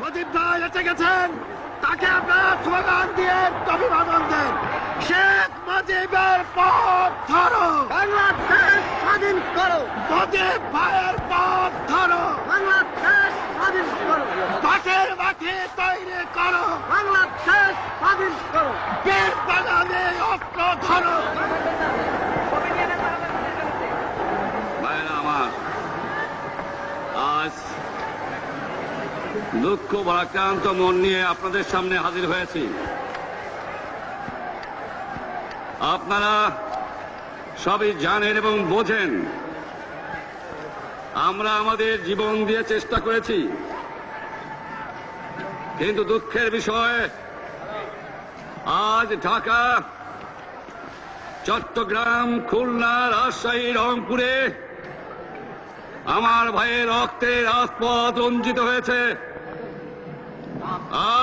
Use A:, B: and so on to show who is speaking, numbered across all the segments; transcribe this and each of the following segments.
A: মুজিব ভাই এসে গেছেন, তাকে আপনারা স্লোগান দিয়ে অভিবাদন দেন। শেখ মুজিবের পথ ধরো,
B: বাংলাদেশ স্বাধীন করো,
A: মুজিব ভাইয়ের পথ ধরো,
B: বাংলাদেশ স্বাধীন করো,
A: পাশের মাঠে তৈরি করো,
B: বাংলাদেশ স্বাধীন করো,
A: বীর বাগানে অস্ত্র ধরো।
C: ভাইরা আমার, আজ দুঃখ ভারাক্রান্ত মন নিয়ে আপনাদের সামনে হাজির হয়েছি। আপনারা সবই জানেন এবং বোঝেন আমরা আমাদের জীবন দিয়ে চেষ্টা করেছি, কিন্তু দুঃখের বিষয় আজ ঢাকা, চট্টগ্রাম, খুলনা, রাজশাহী, রংপুরে আমার ভাইয়ের রক্তে রাজপথ রঞ্জিত হয়েছে।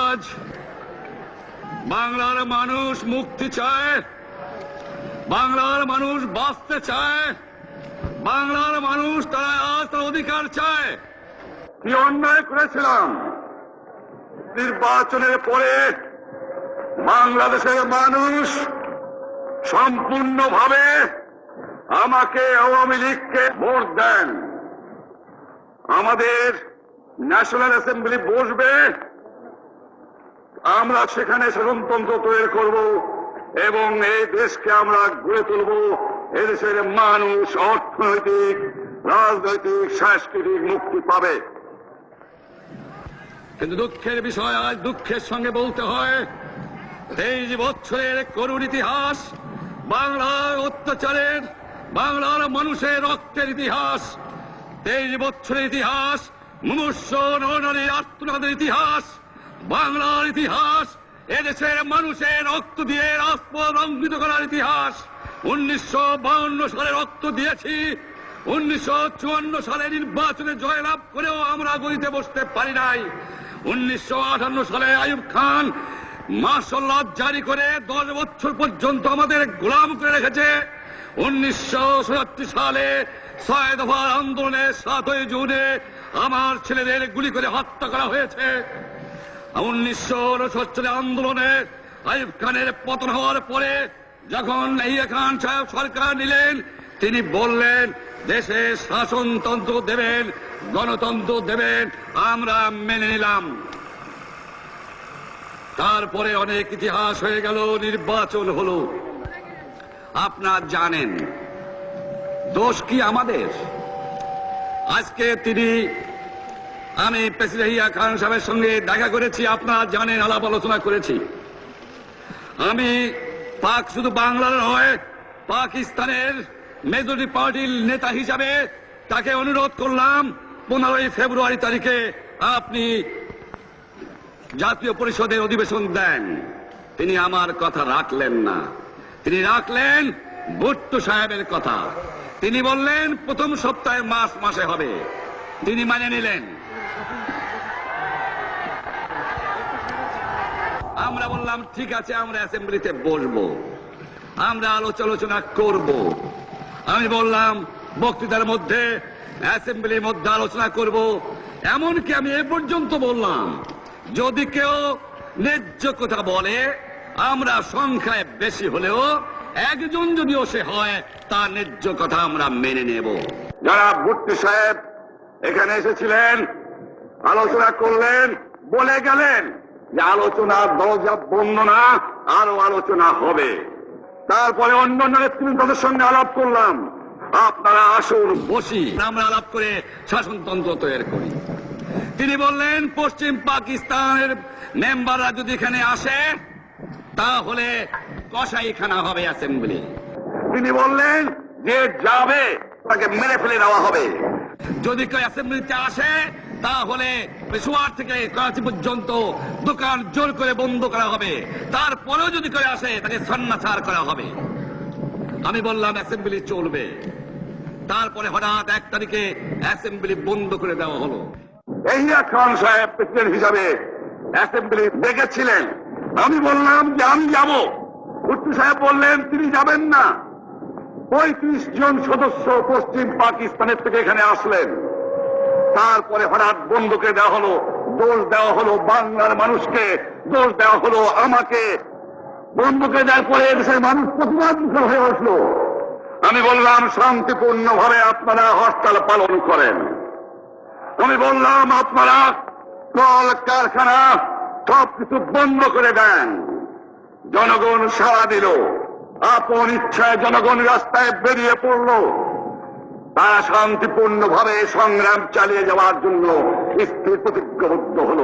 C: আজ বাংলার মানুষ মুক্তি চায়, বাংলার মানুষ বাঁচতে চায়, বাংলার মানুষ তারা আজ তার অধিকার চায়। কি অন্যায় করেছিলাম নির্বাচনের পরে বাংলাদেশের মানুষ সম্পূর্ণভাবে আমাকে আওয়ামী লীগকে ভোট দেন। আমাদের ন্যাশনাল অ্যাসেম্বলি বসবে, আমরা সেখানে শাসনতন্ত্র তৈরি করব এবং এই দেশকে আমরা গড়ে তুলব। এদেশের মানুষ অর্থনৈতিক, রাজনৈতিক, সাংস্কৃতিক মুক্তি পাবে। কিন্তু দুঃখের বিষয়, আজ দুঃখের সঙ্গে বলতে হয় 23 বছরের করুণ ইতিহাস, বাংলার অত্যাচারের, বাংলার মানুষের রক্তের ইতিহাস, 23 বছরের ইতিহাস, মুমূর্ষ নরনারীর আত্মনাদের ইতিহাস, বাংলার ইতিহাস, এদেশের মানুষের রক্ত দিয়ে রাজপথ রঞ্জিত করার ইতিহাস। 1952 সালে রক্ত দিয়েছি, 1954 সালে নির্বাচনে জয়লাভ করেও আমরা গদিতে বসতে পারি নাই। 1958 সালে আইয়ুব খান মার্শাল ল জারি করে 10 বছর পর্যন্ত আমাদের গোলাম করে রেখেছে। 1967 সালে 6 দফার আন্দোলনে 7ই জুনে আমার ছেলেদের গুলি করে হত্যা করা হয়েছে। 1969 আন্দোলনে আইয়ুব খানের পতন হওয়ার পরে যখন ইয়াহিয়া খান সাহেব সরকার নিলেন, তিনি বললেন দেশে শাসনতন্ত্র দেবেন, গণতন্ত্র দেবেন, আমরা মেনে নিলাম। তারপরে অনেক ইতিহাস হয়ে গেল, নির্বাচন হলো। আপনারা জানেন দোষ কি আমাদের? আজকে আমি প্রেসিডেন্ট ইয়াহিয়া খান সাহেবের সঙ্গে দেখা করেছি, আপনারা জানেন, আলাপ আলোচনা করেছি। আমি শুধু বাংলার নয়, পাকিস্তানের মেজরিটি পার্টির নেতা হিসাবে তাকে অনুরোধ করলাম 15ই ফেব্রুয়ারি তারিখে আপনি জাতীয় পরিষদের অধিবেশন দেন। তিনি আমার কথা রাখলেন না, তিনি রাখলেন ভুট্টো সাহেবের কথা। তিনি বললেন প্রথম সপ্তাহে মাসে হবে, তিনি মানে নিলেন। আমরা বললাম ঠিক আছে, আমরা অ্যাসেম্বলিতে বসবো, আমরা আলোচনা করব। আমি বললাম বক্তৃতার মধ্যে অ্যাসেম্বলির মধ্যে আলোচনা করব। এমনকি আমি এ পর্যন্ত বললাম যদি কেউ ন্যায্য কথা বলে, আমরা সংখ্যায় বেশি হলেও একজন যদিও সে হয়, তার ন্যায্য কথা আমরা মেনে নেব। যারা ভুট্টো সাহেব এখানে এসেছিলেন, আলোচনা করলেন, বলে গেলেন যে আলোচনার দরজা বন্ধ না, আরো আলোচনা হবে। তারপরে অন্যান্য নেতৃবৃন্দের সঙ্গে আলাপ করলাম, আপনারা আসুন বসি, আমরা আলাপ করে শাসনতন্ত্র তৈরি করি। তিনি বললেন পশ্চিম পাকিস্তানের মেম্বাররা যদি এখানে আসে তাহলে কসাইখানা হবে অ্যাসেম্বলি। তিনি বললেন যে যাবে তাকে মেরে ফেলে দেওয়া হবে। যদি কেউ অ্যাসেম্বলিতে আসে তাহলে পেশোয়ার থেকে করাচি পর্যন্ত দোকান জোর করে বন্ধ করা হবে, তারপরেও যদি কেউ আসে তাকে সন্ন্যাসার করা হবে। আমি বললাম অ্যাসেম্বলি চলবে। তারপরে হঠাৎ 1 তারিখে অ্যাসেম্বলি বন্ধ করে দেওয়া হলো। ইয়াহিয়া খান সাহেব প্রেসিডেন্ট হিসাবে অ্যাসেম্বলি ডেকেছিলেন, আমি বললাম যে আমি যাব। ভুট্টো সাহেব বললেন তিনি যাবেন না। 35 জন সদস্য পশ্চিম পাকিস্তানের থেকে এখানে আসলেন। তারপরে হঠাৎ বন্ধ করে দেওয়া হলো, দোষ দেওয়া হলো বাংলার মানুষকে, দোষ দেওয়া হলো আমাকে। বন্ধুকে দেওয়ার পরে দেশের মানুষ প্রতিবাদ হয়ে আসলো। আমি বললাম শান্তিপূর্ণভাবে আপনারা হরতাল পালন করেন। আমি বললাম আপনারা কল কারখানা সবকিছু বন্ধ করে দেন। জনগণ সাড়া দিল, আপন ইচ্ছায় জনগণ রাস্তায় বেরিয়ে পড়ল। তারা শান্তিপূর্ণভাবে সংগ্রাম চালিয়ে যাওয়ার জন্য স্থির প্রতিজ্ঞাবদ্ধ হল।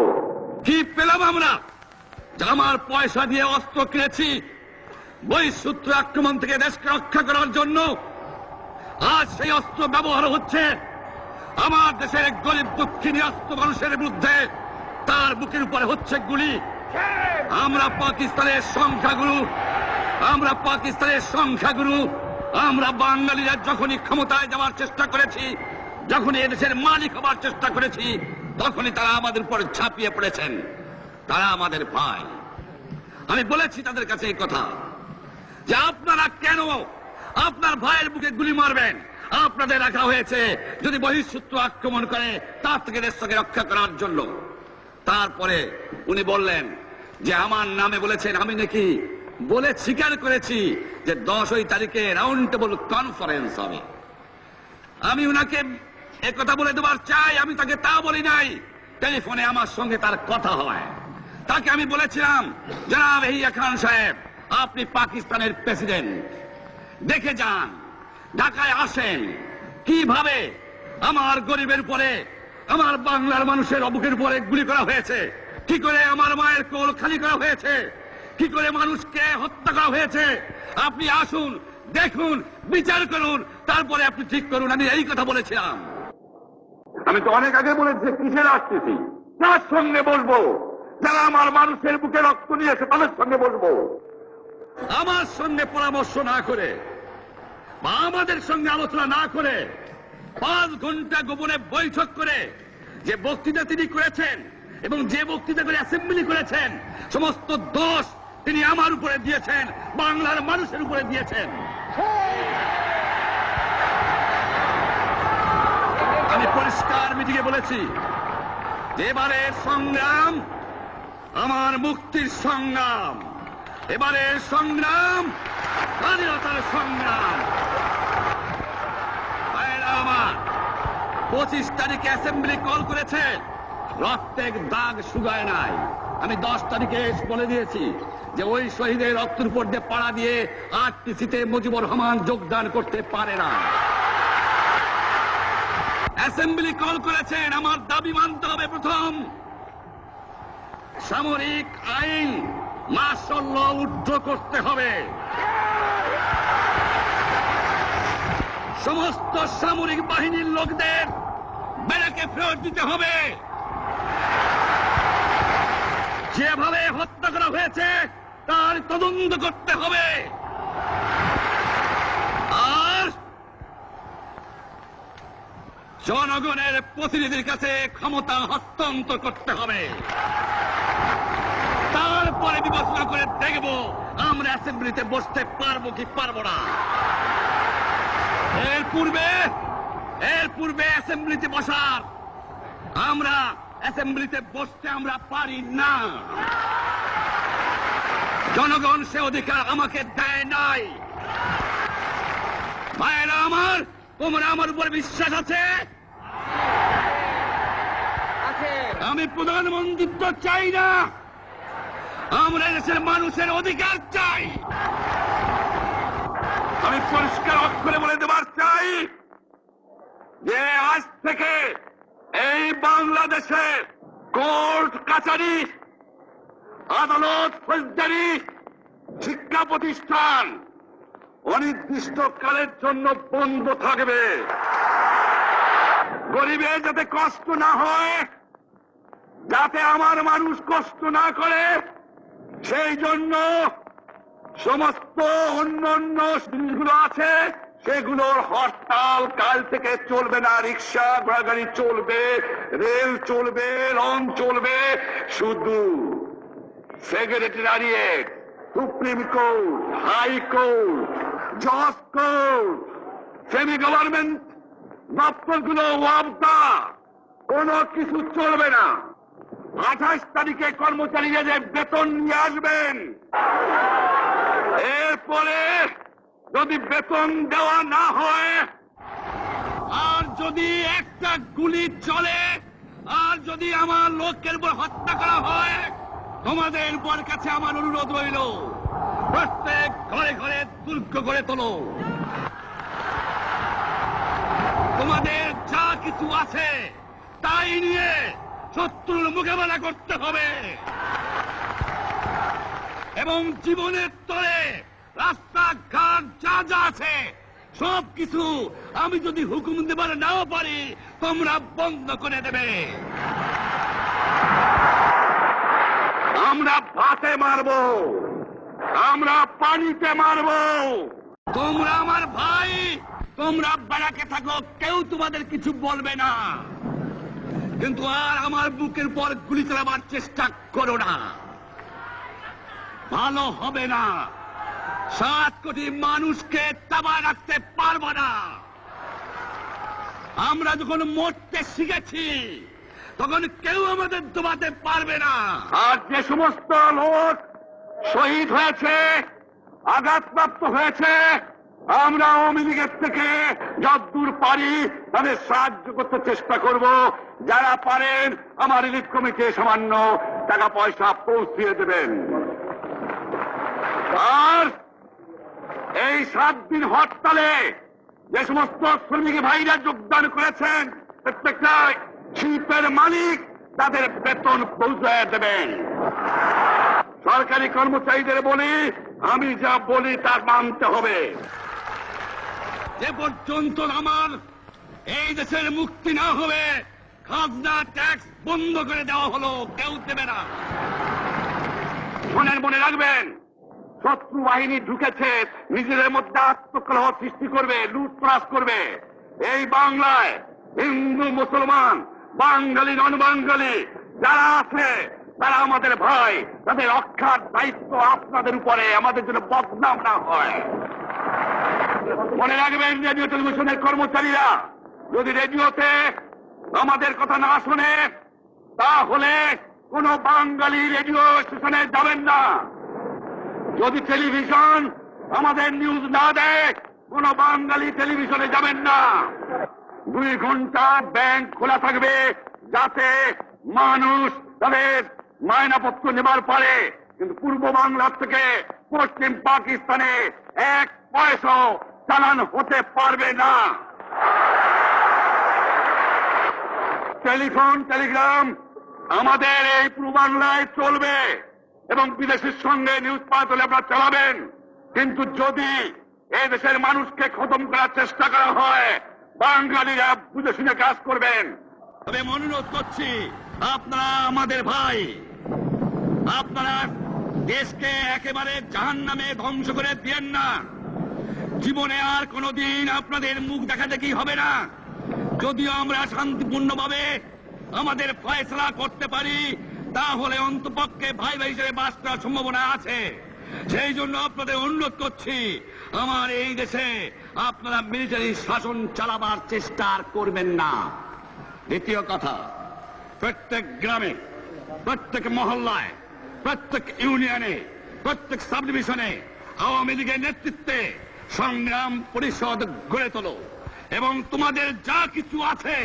C: কি পেলাম আমরা? আমার পয়সা দিয়ে অস্ত্র কিনেছি বহিঃশত্রু আক্রমণ থেকে দেশকে রক্ষা করার জন্য। আজ সেই অস্ত্র ব্যবহার হচ্ছে আমার দেশের গরিব দুঃখিনী অস্ত্র মানুষের বিরুদ্ধে। তার বুকের উপরে হচ্ছে গুলি। আমরা পাকিস্তানের সংখ্যাগুরু, আমরা বাঙালিরা যখনই ক্ষমতায় যাওয়ার চেষ্টা করেছি, যখনই এদেশের মালিক হবার চেষ্টা করেছি, তখনই তারা আমাদের উপরে ঝাঁপিয়ে পড়েছেন। তারা আমাদের ভাই। আমি বলেছি তাদের কাছে এই কথা যে আপনারা কেন আপনার ভাইয়ের বুকে গুলি মারবেন? আপনাদের রাখা হয়েছে যদি বহিঃশত্রু আক্রমণ করে তার থেকে দেশকে রক্ষা করার জন্য। তারপরে উনি বললেন যে আমার নামে বলেছেন, আমি নাকি বলে স্বীকার করেছি যে 10 তারিখে রাউন্ড টেবল কনফারেন্স হবে। আমি উনাকে একথা বলে দেবার চাই, আমি তাকে তা বলি নাই। টেলিফোনে আমার সঙ্গে তার কথা হয়। তাকে আমি বলেছিলাম, জনাব ইয়াহিয়া খান সাহেব, আপনি পাকিস্তানের প্রেসিডেন্ট, দেখে যান, ঢাকায় আসেন কিভাবে আমার গরিবের উপরে, আমার বাংলার মানুষের বুকের উপরে গুলি করা হয়েছে, কি করে আমার মায়ের কোল খালি করা হয়েছে, কি করে মানুষকে হত্যা করা হয়েছে। আপনি আসুন, দেখুন, বিচার করুন, তারপরে আপনি ঠিক করুন। আমি এই কথা বলেছিলাম। আমি তো অনেক আগে বলেছি কিসের আসতেছি, তার সঙ্গে বলবো, যারা আমার মানুষের বুকে রক্ত নিয়েছে তাদের সঙ্গে বলবো। আমার সঙ্গে পরামর্শ না করে বা আমাদের সঙ্গে আলোচনা না করে 5 ঘন্টা গোপনে বৈঠক করে যে বক্তৃতা তিনি করেছেন এবং যে বক্তৃতা করে অ্যাসেম্বলি করেছেন, সমস্ত দোষ তিনি আমার উপরে দিয়েছেন, বাংলার মানুষের উপরে দিয়েছেন। আমি পরিষ্কার মিটিংয়ে বলেছি যে এবারের সংগ্রাম আমার মুক্তির সংগ্রাম, এবারের সংগ্রাম স্বাধীনতার সংগ্রাম। আমার 25 তারিখে অ্যাসেম্বলি কল করেছে, রক্তের দাগ শুকায় নাই। আমি 10 তারিখে বলে দিয়েছি যে ওই শহীদের রক্তের উপর দিয়ে পাড়া দিয়ে আরটিসিতে মুজিবুর রহমান যোগদান করতে পারে না। অ্যাসেম্বলি কল করেছেন, আমার দাবি মানতে হবে। প্রথম, সামরিক আইন মার্শাল ল উদ্ধ করতে হবে। সমস্ত সামরিক বাহিনীর লোকদের ব্যারাকে ফেরত দিতে হবে। যেভাবে হত্যা করা হয়েছে তার তদন্ত করতে হবে। আর জনগণের প্রতিনিধির কাছে ক্ষমতা হস্তান্তর করতে হবে। তারপরে বিবেচনা করে দেখব আমরা অ্যাসেম্বলিতে বসতে পারবো কি পারবো না। এর পূর্বে অ্যাসেম্বলিতে বসার, আমরা অ্যাসেম্বলিতে বসতে আমরা পারি না। জনগণ সে অধিকার আমাকে দেয় নাই। ভাইয়েরা আমার, তোমরা আমার উপর বিশ্বাস আছে? আমি প্রধানমন্ত্রিত্ব চাই না, আমরা দেশের মানুষের অধিকার চাই। আমি পরিষ্কার অক্ষরে বলে দেবার চাই যে আজ থেকে এই বাংলাদেশে কোর্ট কাছারি, আদালত, ফৌজদারি, শিক্ষা প্রতিষ্ঠান অনির্দিষ্টকালের জন্য বন্ধ থাকবে। গরিবের যাতে কষ্ট না হয়, যাতে আমার মানুষ কষ্ট না করে, সেই জন্য সমস্ত অন্যান্য জিনিসগুলো আছে সেগুলোর হরতাল কাল থেকে চলবে না। রিক্সা ঘোড়াগাড়ি চলবে, রেল চলবে, লঞ্চ চলবে। শুধু secretariat, supreme court, high court, জজ কোর্ট, সেমি গভর্নমেন্ট দপ্তরগুলো ওয়াবদা, কোনো কিছু চলবে না। 28 তারিখে কর্মচারীদের বেতন নিয়ে আসবেন। এরপরে যদি বেতন দেওয়া না হয়, আর যদি একটা গুলি চলে, আর যদি আমার লোকের উপর হত্যা করা হয়, তোমাদের উপর কাছে আমার অনুরোধ রইল, প্রত্যেক ঘরে ঘরে দুর্গ করে তোলো। তোমাদের যা কিছু আছে তাই নিয়ে শত্রুর মোকাবেলা করতে হবে, এবং জীবনের তরে রাস্তাঘাট যা যা আছে সবকিছু আমি যদি হুকুম দেবার নাও পারি, তোমরা বন্ধ করে দেবে। আমরা ভাতে মারবো, আমরা পানিতে মারবো। তোমরা আমার ভাই, তোমরা ব্যারাকে থাকো, কেউ তোমাদের কিছু বলবে না, কিন্তু আর আমার বুকের পর গুলি চালাবার চেষ্টা করো না, ভালো হবে না। 7 কোটি মানুষকে তাবায় রাখতে পারবো না। আমরা যখন মরতে শিখেছি তখন কেউ আমাদের দবাতে পারবে না। আর যে সমস্ত লোক শহীদ হয়েছে, আঘাতপ্রাপ্ত হয়েছে, আমরা আওয়ামী লীগের থেকে যতদূর পারি তাদের সাহায্য করতে চেষ্টা করব। যারা পারেন আমার রিলিফ কমিটি সামান্য টাকা পয়সা পৌঁছিয়ে দেবেন। আর এই 7 দিন হরতালে যে সমস্ত শ্রমিক ভাইরা যোগদান করেছেন, প্রত্যেকটা শিল্পের মালিক তাদের বেতন পৌঁছায় দেবেন। সরকারি কর্মচারীদের বলি, আমি যা বলি তা মানতে হবে। যে পর্যন্ত আমার এই দেশের মুক্তি না হবে, খাজনা ট্যাক্স বন্ধ করে দেওয়া হলো, কেউ দেবে না। শোনেন, মনে রাখবেন, শত্রু বাহিনী ঢুকেছে, নিজেদের মধ্যে আত্মকলহ সৃষ্টি করবে, লুটতরাজ করবে। এই বাংলায় হিন্দু মুসলমান, বাঙালি নন বাঙালি যারা আছে তারা আমাদের ভাই, তাদের রক্ষার দায়িত্ব আপনাদের উপরে, আমাদের জন্য বদনাম না হয়। মনে রাখবেন, রেডিও টেলিভিশনের কর্মচারীরা যদি রেডিওতে আমাদের কথা না শোনে, তাহলে কোন বাঙালি রেডিও স্টেশনে যাবেন না। যদি টেলিভিশন আমাদের নিউজ না দেয়, কোন বাঙালি টেলিভিশনে যাবেন না। 2 ঘন্টা ব্যাংক খোলা থাকবে, যাতে মানুষ তাদের মায়নাপত্র নেবার পারে, কিন্তু পূর্ব বাংলা থেকে পশ্চিম পাকিস্তানে 1 পয়সা চালান হতে পারবে না। টেলিফোন টেলিগ্রাম আমাদের এই পূর্ব বাংলায় চলবে, এবং বিদেশের সঙ্গে নিউজ পাওয়া হলে আপনারা চালাবেন, কিন্তু যদি এই দেশের মানুষকে খতম করার চেষ্টা করা হয়, বাঙালিরা বুঝে শুনে কাজ করবেন। তবে অনুরোধ করছি, আপনারা আমাদের ভাই, আপনারা দেশকে একেবারে জাহান্নামে ধ্বংস করে দিয়েন না। জীবনে আর কোনোদিন আপনাদের মুখ দেখা দেখি হবে না। যদিও আমরা শান্তিপূর্ণভাবে আমাদের ফয়সলা করতে পারি, তাহলে অন্তপক্ষে ভাই ভাই হিসেবে বাস করার সম্ভাবনা আছে। সেই জন্য আপনাদের অনুরোধ করছি, আমার এই দেশে আপনারা মিলিটারি শাসন চালাবার চেষ্টা আর করবেন না। দ্বিতীয় কথা, প্রত্যেক গ্রামে, প্রত্যেক মহল্লায়, প্রত্যেক ইউনিয়নে, প্রত্যেক সাব ডিভিশনে আওয়ামী লীগের নেতৃত্বে সংগ্রাম পরিষদ গড়ে তোলো, এবং তোমাদের যা কিছু আছে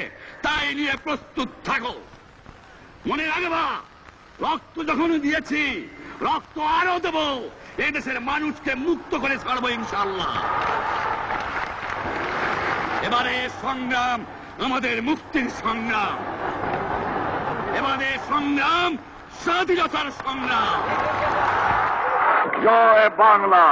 C: তাই নিয়ে প্রস্তুত থাকো। মনে রাখবা, রক্ত যখন দিয়েছি, রক্ত আরো দেব, এই দেশের মানুষকে মুক্ত করে ছাড়বো ইনশাআল্লাহ। এবারে সংগ্রাম আমাদের মুক্তির সংগ্রাম, এবারে সংগ্রাম স্বাধীনতার সংগ্রাম। জয় বাংলা।